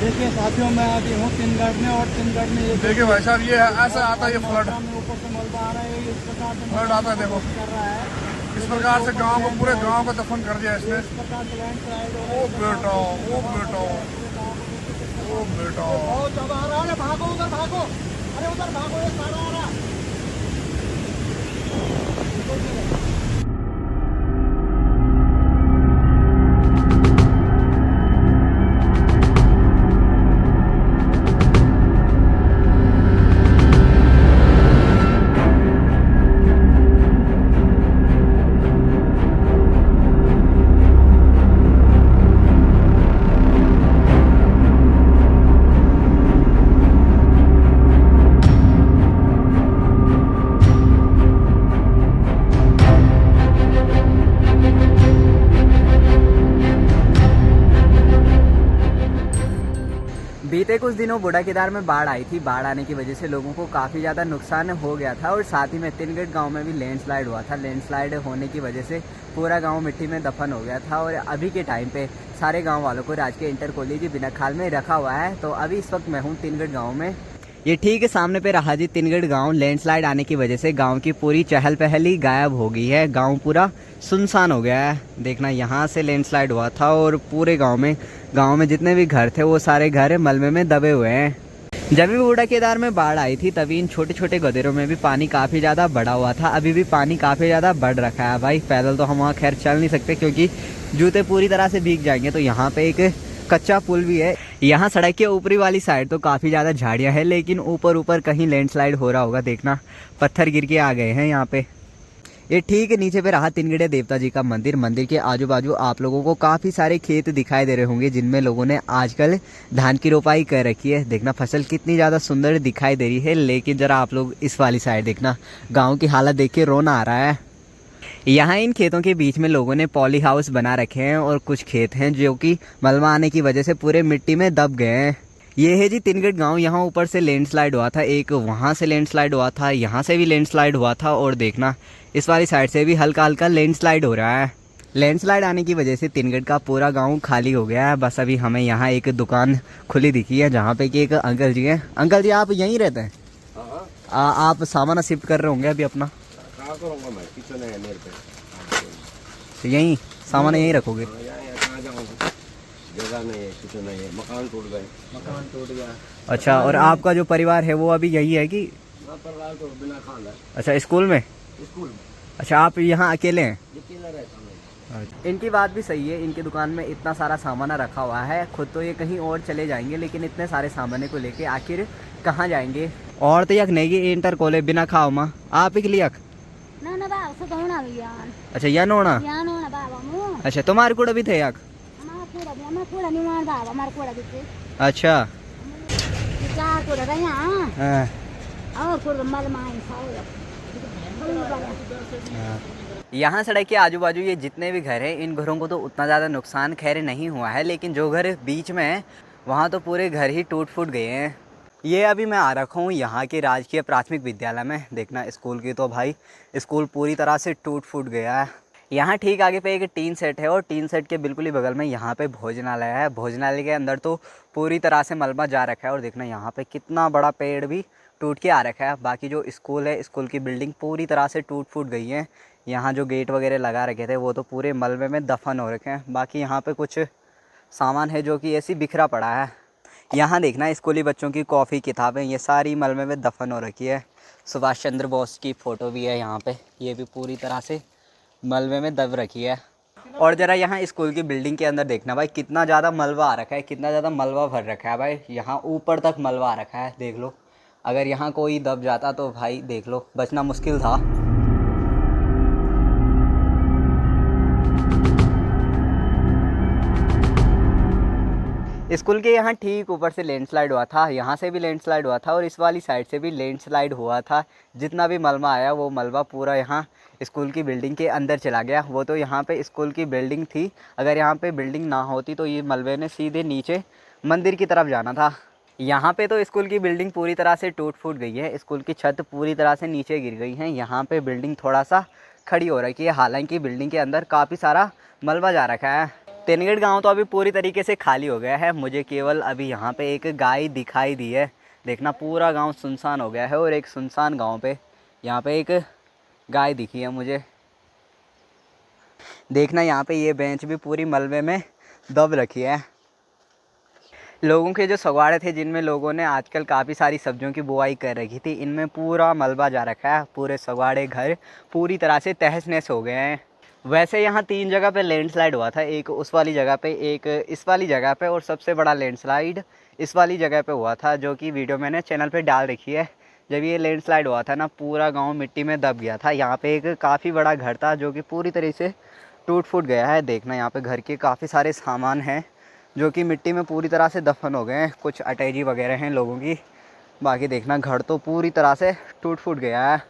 देखिए साथियों, मैं अभी हूँ तीनगढ़ में, और तीनगढ़ में ये देखिए भाई साहब, ये ऐसा आता है, ये फ्लड ऊपर से मलबा आ रहा है, इस प्रकार से फ्लड आता है। देखो कर रहा है, इस प्रकार से गांव को, पूरे गांव को दफन कर दिया इसने। इस प्रकार से लैंडस्लाइड हो ओ बेटा, ओ बेटा, ओ बेटा। बहुत ज्यादा आ रहा है। भागो उधर, भागो, अरे उधर भागो, ये सारा आ रहा है। बीते कुछ दिनों बूढ़ा केदार में बाढ़ आई थी। बाढ़ आने की वजह से लोगों को काफ़ी ज़्यादा नुकसान हो गया था, और साथ ही में तिनगढ़ गांव में भी लैंडस्लाइड हुआ था। लैंडस्लाइड होने की वजह से पूरा गांव मिट्टी में दफन हो गया था, और अभी के टाइम पे सारे गांव वालों को राजकीय इंटर कॉलेज बिनाखाल में रखा हुआ है। तो अभी इस वक्त मैं हूँ तिनगढ़ गाँव में। ये ठीक सामने पे रहा जी तिनगढ़ गांव। लैंडस्लाइड आने की वजह से गांव की पूरी चहल पहल ही गायब हो गई है। गांव पूरा सुनसान हो गया है। देखना, यहाँ से लैंडस्लाइड हुआ था, और पूरे गांव में जितने भी घर थे वो सारे घर मलबे में दबे हुए हैं। जब भी बूढ़ा केदार में बाढ़ आई थी तभी इन छोटे छोटे गदेरों में भी पानी काफ़ी ज़्यादा बढ़ा हुआ था। अभी भी पानी काफ़ी ज़्यादा बढ़ रखा है भाई। पैदल तो हम वहाँ खैर चल नहीं सकते क्योंकि जूते पूरी तरह से भीग जाएंगे। तो यहाँ पे एक कच्चा पुल भी है। यहाँ सड़क के ऊपरी वाली साइड तो काफ़ी ज़्यादा झाड़ियाँ हैं, लेकिन ऊपर ऊपर कहीं लैंडस्लाइड हो रहा होगा। देखना, पत्थर गिर के आ गए हैं यहाँ पे। ये ठीक नीचे पे रहा तिनगढ़ देवता जी का मंदिर। मंदिर के आजू बाजू आप लोगों को काफ़ी सारे खेत दिखाई दे रहे होंगे, जिनमें लोगों ने आजकल धान की रोपाई कर रखी है। देखना, फसल कितनी ज़्यादा सुंदर दिखाई दे रही है। लेकिन ज़रा आप लोग इस वाली साइड देखना, गाँव की हालत देख के रोना आ रहा है। यहाँ इन खेतों के बीच में लोगों ने पॉली हाउस बना रखे हैं, और कुछ खेत हैं जो कि मलबा आने की वजह से पूरे मिट्टी में दब गए हैं। ये है जी तिनगढ़ गांव। यहाँ ऊपर से लैंडस्लाइड हुआ था, एक वहाँ से लैंडस्लाइड हुआ था, यहाँ से भी लैंडस्लाइड हुआ था, और देखना इस वाली साइड से भी हल्का हल्का लैंडस्लाइड हो रहा है। लैंडस्लाइड आने की वजह से तिनगढ़ का पूरा गांव खाली हो गया है। बस अभी हमें यहाँ एक दुकान खुली दिखी है, जहाँ पे कि एक अंकल जी हैं। अंकल जी, आप यहीं रहते हैं? आप सामान शिफ्ट कर रहे होंगे अभी अपना? करूँगा मैं, किचन है मेरे पे, तो यहीं सामान यहीं रखोगे? कहाँ जाऊँगा, जगह नहीं है, किचन नहीं है, मकान टूट गए। मकान टूट गया। अच्छा, और आपका जो परिवार है वो अभी यही है कि? परिवार तो बिना खाल है। अच्छा, स्कूल में? स्कूल में। अच्छा, आप यहाँ अकेले हैं? अकेला रहता हूँ। इनकी बात भी सही है। इनकी दुकान में इतना सारा सामान रखा हुआ है, खुद तो ये कहीं और चले जाएंगे, लेकिन इतने सारे सामान को लेके आखिर कहाँ जाएंगे? और तो यक नहीं कि इंटर कॉलेज बिना खाओ माँ आप ही के लिए? ना ना बाबा से होना लिया। अच्छा, या नोना? या नोना बाबा मु। अच्छा, तुम्हारे को भी थे यक? हमारा पूरा नहीं मान बाबा, हमारा पूरा भी थे। अच्छा, चार पूरा रहा यहाँ। हाँ। और पूरा मल माइन खाओ। यहाँ सड़क के आजू बाजू ये जितने भी घर हैं, इन घरों को तो उतना ज़्यादा नुकसान खैर नहीं हुआ है, लेकिन जो घर बीच में है वहाँ तो पूरे घर ही टूट फूट गए हैं। ये अभी मैं आ रखा हूँ यहाँ के राजकीय प्राथमिक विद्यालय में। देखना, स्कूल की तो भाई स्कूल पूरी तरह से टूट फूट गया है। यहाँ ठीक आगे पे एक टीन सेट है, और टीन सेट के बिल्कुल ही बगल में यहाँ पे भोजनालय है। भोजनालय के अंदर तो पूरी तरह से मलबा जा रखा है, और देखना यहाँ पे कितना बड़ा पेड़ भी टूट के आ रखा है। बाकी जो स्कूल है, स्कूल की बिल्डिंग पूरी तरह से टूट फूट गई है। यहाँ जो गेट वगैरह लगा रखे थे वो तो पूरे मलबे में दफन हो रखे हैं। बाकी यहाँ पे कुछ सामान है जो कि ऐसी बिखरा पड़ा है। यहाँ देखना, स्कूली बच्चों की कॉफ़ी किताबें ये सारी मलबे में दफन हो रखी है। सुभाष चंद्र बोस की फ़ोटो भी है यहाँ पे, ये भी पूरी तरह से मलबे में दब रखी है। और ज़रा यहाँ स्कूल की बिल्डिंग के अंदर देखना भाई, कितना ज़्यादा मलबा आ रखा है, कितना ज़्यादा मलबा भर रखा है भाई। यहाँ ऊपर तक मलबा आ रखा है, देख लो। अगर यहाँ कोई दब जाता तो भाई देख लो, बचना मुश्किल था। स्कूल के यहाँ ठीक ऊपर से लैंडस्लाइड हुआ था, यहाँ से भी लैंडस्लाइड हुआ था, और इस वाली साइड से भी लैंडस्लाइड हुआ था। जितना भी मलबा आया वो मलबा पूरा यहाँ स्कूल की बिल्डिंग के अंदर चला गया। वो तो यहाँ पे स्कूल की बिल्डिंग थी, अगर यहाँ पे बिल्डिंग ना होती तो ये मलबे ने सीधे नीचे मंदिर की तरफ जाना था। यहाँ पे तो स्कूल की बिल्डिंग पूरी तरह से टूट फूट गई है। स्कूल की छत पूरी तरह से नीचे गिर गई है। यहाँ पे बिल्डिंग थोड़ा सा खड़ी हो रखी है, हालांकि बिल्डिंग के अंदर काफ़ी सारा मलबा जा रखा है। तिनगढ़ गांव तो अभी पूरी तरीके से खाली हो गया है। मुझे केवल अभी यहाँ पे एक गाय दिखाई दी है। देखना पूरा गांव सुनसान हो गया है और एक सुनसान गांव पे यहाँ पे एक गाय दिखी है मुझे। देखना यहाँ पे ये बेंच भी पूरी मलबे में दब रखी है। लोगों के जो सगवाड़े थे जिनमें लोगों ने आजकल काफ़ी सारी सब्जियों की बुआई कर रखी थी, इनमें पूरा मलबा जा रखा है। पूरे सगवाड़े घर पूरी तरह से तहस नहस हो गए हैं। वैसे यहाँ 3 जगह पे लैंडस्लाइड हुआ था, एक उस वाली जगह पे, एक इस वाली जगह पे और सबसे बड़ा लैंडस्लाइड इस वाली जगह पे हुआ था, जो कि वीडियो मैंने चैनल पे डाल रखी है। जब ये लैंडस्लाइड हुआ था ना, पूरा गांव मिट्टी में दब गया था। यहाँ पे एक काफ़ी बड़ा घर था जो कि पूरी तरह से टूट फूट गया है। देखना यहाँ पे घर के काफ़ी सारे सामान हैं जो कि मिट्टी में पूरी तरह से दफन हो गए हैं। कुछ अटैची वगैरह हैं लोगों की। बाकी देखना घर तो पूरी तरह से टूट फूट गया है।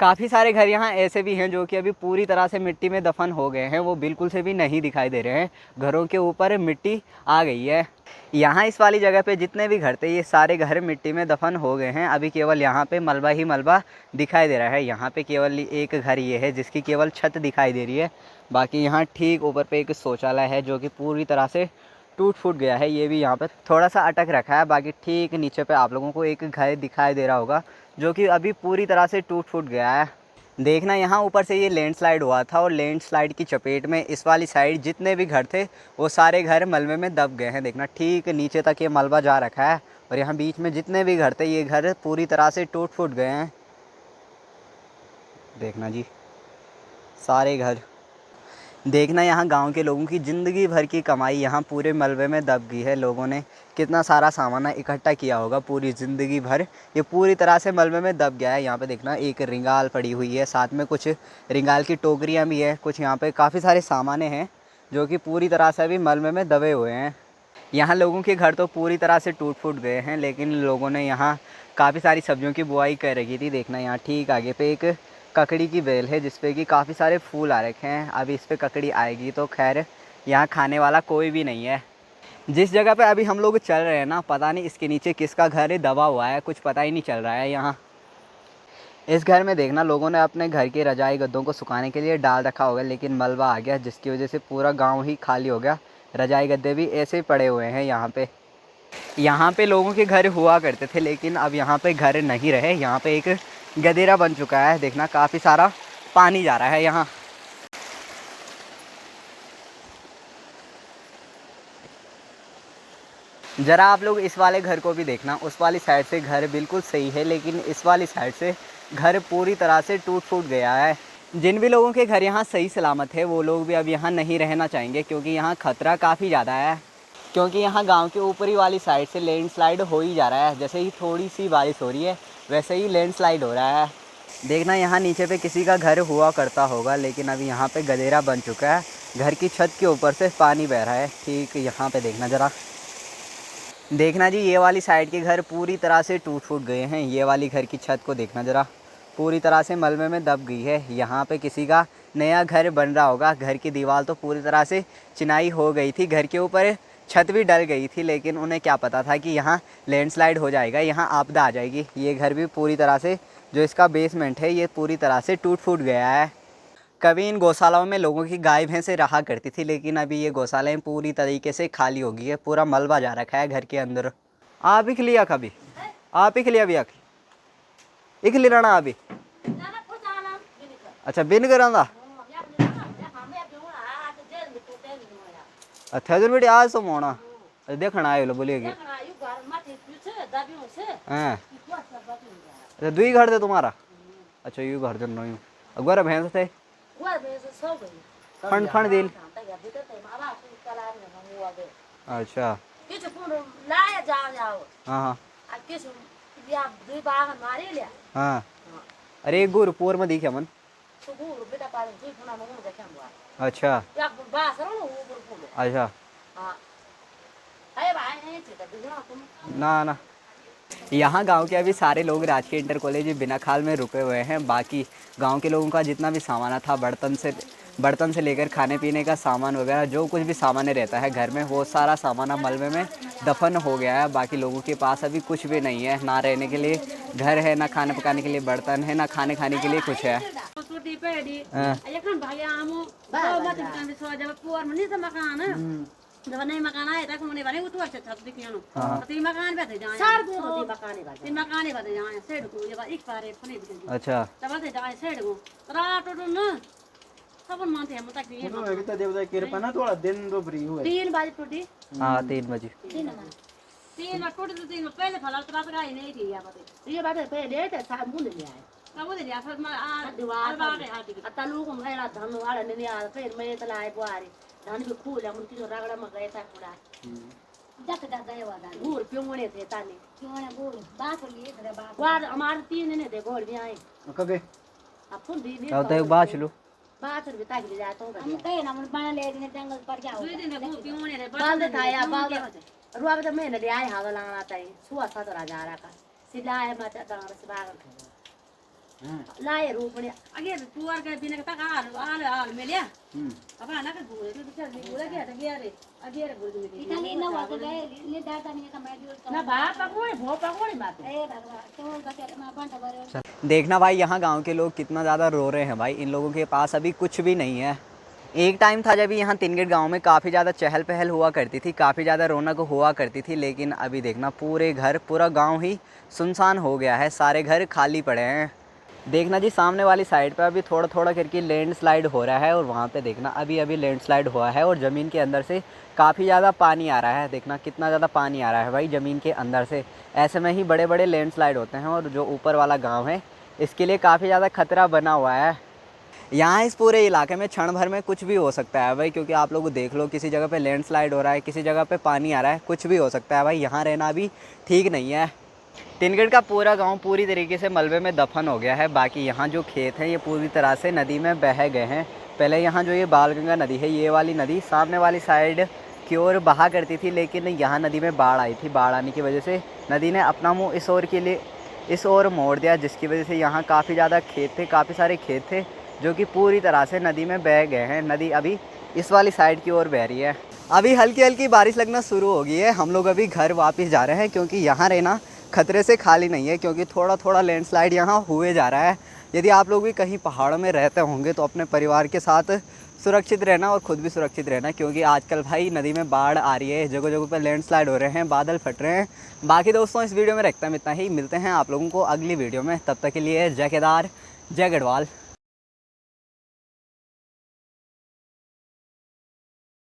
काफ़ी सारे घर यहाँ ऐसे भी हैं जो कि अभी पूरी तरह से मिट्टी में दफन हो गए हैं, वो बिल्कुल से भी नहीं दिखाई दे रहे हैं। घरों के ऊपर मिट्टी आ गई है। यहाँ इस वाली जगह पे जितने भी घर थे ये सारे घर मिट्टी में दफन हो गए हैं। अभी केवल यहाँ पे मलबा ही मलबा दिखाई दे रहा है। यहाँ पे केवल एक घर ये है जिसकी केवल छत दिखाई दे रही है। बाकी यहाँ ठीक ऊपर पे एक शौचालय है जो कि पूरी तरह से टूट फूट गया है। ये भी यहाँ पे थोड़ा सा अटक रखा है। बाकी ठीक नीचे पे आप लोगों को एक घर दिखाई दे रहा होगा जो कि अभी पूरी तरह से टूट फूट गया है। देखना यहाँ ऊपर से ये लैंडस्लाइड हुआ था और लैंडस्लाइड की चपेट में इस वाली साइड जितने भी घर थे वो सारे घर मलबे में दब गए हैं। देखना ठीक नीचे तक ये मलबा जा रखा है और यहाँ बीच में जितने भी घर थे ये घर पूरी तरह से टूट फूट गए हैं। देखना जी सारे घर। देखना यहाँ गांव के लोगों की ज़िंदगी भर की कमाई यहाँ पूरे मलबे में दब गई है। लोगों ने कितना सारा सामान इकट्ठा किया होगा पूरी ज़िंदगी भर, ये पूरी तरह से मलबे में दब गया है। यहाँ पे देखना एक रिंगाल पड़ी हुई है, साथ में कुछ रिंगाल की टोकरियाँ भी है। कुछ यहाँ पे काफ़ी सारे सामाने हैं जो कि पूरी तरह से अभी मलबे में दबे हुए हैं। यहाँ लोगों के घर तो पूरी तरह से टूट फूट गए हैं, लेकिन लोगों ने यहाँ काफ़ी सारी सब्जियों की बुआई कर रखी थी। देखना यहाँ ठीक आगे पे एक ककड़ी की बेल है जिसपे कि काफ़ी सारे फूल आ रखे हैं। अभी इस पर ककड़ी आएगी तो खैर यहाँ खाने वाला कोई भी नहीं है। जिस जगह पे अभी हम लोग चल रहे हैं ना, पता नहीं इसके नीचे किसका घर दबा हुआ है, कुछ पता ही नहीं चल रहा है। यहाँ इस घर में देखना लोगों ने अपने घर के रजाई गद्दों को सुखाने के लिए डाल रखा होगा, लेकिन मलबा आ गया जिसकी वजह से पूरा गाँव ही खाली हो गया। रजाई गद्दे भी ऐसे ही पड़े हुए हैं यहाँ पे। यहाँ पे लोगों के घर हुआ करते थे लेकिन अब यहाँ पे घर नहीं रहे। यहाँ पे एक गदेरा बन चुका है। देखना काफ़ी सारा पानी जा रहा है यहाँ। ज़रा आप लोग इस वाले घर को भी देखना। उस वाली साइड से घर बिल्कुल सही है लेकिन इस वाली साइड से घर पूरी तरह से टूट फूट गया है। जिन भी लोगों के घर यहाँ सही सलामत है वो लोग भी अब यहाँ नहीं रहना चाहेंगे क्योंकि यहाँ खतरा काफ़ी ज़्यादा है। क्योंकि यहाँ गांव के ऊपरी वाली साइड से लैंडस्लाइड हो ही जा रहा है। जैसे ही थोड़ी सी बारिश हो रही है वैसे ही लैंडस्लाइड हो रहा है। देखना यहाँ नीचे पे किसी का घर हुआ करता होगा लेकिन अभी यहाँ पे गदेरा बन चुका है। घर की छत के ऊपर से पानी बह रहा है। ठीक यहाँ पे देखना ज़रा। देखना जी ये वाली साइड के घर पूरी तरह से टूट फूट गए हैं। ये वाली घर की छत को देखना ज़रा, पूरी तरह से मलबे में दब गई है। यहाँ पे किसी का नया घर बन रहा होगा। घर की दीवार तो पूरी तरह से चिनाई हो गई थी, घर के ऊपर छत भी डल गई थी, लेकिन उन्हें क्या पता था कि यहाँ लैंडस्लाइड हो जाएगा, यहाँ आपदा आ जाएगी। ये घर भी पूरी तरह से, जो इसका बेसमेंट है ये पूरी तरह से टूट फूट गया है। कभी इन गौशालाओं में लोगों की गाय भैंसें रहा करती थी लेकिन अभी ये गौशालाएँ पूरी तरीके से खाली हो गई है। पूरा मलबा जा रखा है घर के अंदर। आप ही लिया कभी, आप ही लिया भी इख लेना अभी। अच्छा बिन करा अच्छा जो बेटी आज तो मोना देखना आयो बोलिए हाँ। अच्छा दुई घर थे तुम्हारा। अच्छा यू घर थे नो अगवारा भैंस थे फंड फंड दिल। अच्छा हाँ हाँ अरे एक गुरु पोर में दिखे मन। अच्छा अच्छा ना ना यहाँ गांव के अभी सारे लोग राजकीय इंटर कॉलेज बिना खाल में रुके हुए हैं। बाकी गांव के लोगों का जितना भी सामान था, बर्तन से लेकर खाने पीने का सामान वगैरह जो कुछ भी सामान रहता है घर में, वो सारा सामान अब मलबे में दफन हो गया है। बाकी लोगों के पास अभी कुछ भी नहीं है, ना रहने के लिए घर है, ना खाने पकाने के लिए बर्तन है, ना खाने के लिए कुछ है। टूटी पेड़ी हाँ। ये भागे आमो मत दुकान सो जब पुअर में नहीं था मकान जब नहीं मकान आए तक मुने बने उतो अच्छा छत दिखियानो तीन मकान पे थे जाए सर दे तीन मकान पे थे जाए सेड को ये एक पारे फने दिखे अच्छा तब थे जाए सेड को रात तो न सब मानते हम तक ये तो अभी तो देवता कृपा ना थोड़ा दिन दो फ्री हुए 3 बजे टूटी हाँ 3 बजे 3 टूटी तो 3 पहले फला तो रात का ही नहीं थी ये बात पहले थे साहब मुंह ले आए अब दे दिया फिर मैं आ दीवार बागे हाथी तलू को मेरा धन वाला नहीं आ फिर मैं तलाए बुआरी धान भी खूल है मुनकी जो रगड़ा में गए था पूरा जक जक गए वादा घूर प्योने थे ताने क्यों ना बोल बात लिए तेरे बाप वार हमारे 3 ने दे घोड़ भी आए कबे अपन दी अब तो एक बात चलो बात भी ताक ले जाता हूं हम कहे ना मन बना ले दिन जंगल पर क्या हो दुई दिन घूर प्योने रे बाल था या बाल रुआ तो मैंने दे आए हावा लाना ताई सुआ सा तो राजा रा का सिलाए माता दांग से बाग लाए रूप ने आगे पुआर के बिना तक आल मिलिया अब ना के घूरे तो चल नहीं घूरा क्या गया रे आगे रे घूर में इतनी ना हुआ तो गए ने दादा ने का मैं ड्यूटी ना बाप पकोड़े भो पकोड़े बात ए भगवान तो का के मैं बंटा भरे देखना भाई यहाँ गांव के लोग कितना ज़्यादा रो रहे हैं भाई। इन लोगों के पास अभी कुछ भी नहीं है। एक टाइम था जब यहाँ तिनगेट गांव में काफ़ी ज़्यादा चहल पहल हुआ करती थी, काफ़ी ज़्यादा रौनक हुआ करती थी, लेकिन अभी देखना पूरे घर पूरा गांव ही सुनसान हो गया है, सारे घर खाली पड़े हैं। देखना जी सामने वाली साइड पे अभी थोड़ा थोड़ा करके लैंडस्लाइड हो रहा है और वहाँ पे देखना अभी अभी लैंडस्लाइड हुआ है और ज़मीन के अंदर से काफ़ी ज़्यादा पानी आ रहा है। देखना कितना ज़्यादा पानी आ रहा है भाई ज़मीन के अंदर से। ऐसे में ही बड़े बड़े लैंडस्लाइड होते हैं और जो ऊपर वाला गाँव है इसके लिए काफ़ी ज़्यादा खतरा बना हुआ है। यहाँ इस पूरे इलाके में क्षण भर में कुछ भी हो सकता है भाई, क्योंकि आप लोग देख लो किसी जगह पे लैंडस्लाइड हो रहा है, किसी जगह पे पानी आ रहा है, कुछ भी हो सकता है भाई। यहाँ रहना भी ठीक नहीं है। तिनगेट का पूरा गांव पूरी तरीके से मलबे में दफन हो गया है। बाकी यहाँ जो खेत हैं ये पूरी तरह से नदी में बह गए हैं। पहले यहाँ जो ये बालगंगा नदी है, ये वाली नदी सामने वाली साइड की ओर बहा करती थी, लेकिन यहाँ नदी में बाढ़ आई थी। बाढ़ आने की वजह से नदी ने अपना मुँह इस ओर मोड़ दिया, जिसकी वजह से यहाँ काफ़ी ज़्यादा खेत थे, काफ़ी सारे खेत थे जो कि पूरी तरह से नदी में बह गए हैं। नदी अभी इस वाली साइड की ओर बह रही है। अभी हल्की हल्की बारिश लगना शुरू हो गई है। हम लोग अभी घर वापस जा रहे हैं क्योंकि यहाँ रहना खतरे से खाली नहीं है, क्योंकि थोड़ा थोड़ा लैंडस्लाइड यहाँ हुए जा रहा है। यदि आप लोग भी कहीं पहाड़ों में रहते होंगे तो अपने परिवार के साथ सुरक्षित रहना और ख़ुद भी सुरक्षित रहना, क्योंकि आजकल भाई नदी में बाढ़ आ रही है, जगह जगह पर लैंडस्लाइड हो रहे हैं, बादल फट रहे हैं। बाकी दोस्तों इस वीडियो में रखता हूँ इतना ही। मिलते हैं आप लोगों को अगली वीडियो में, तब तक के लिए जय केदार जय गढ़वाल।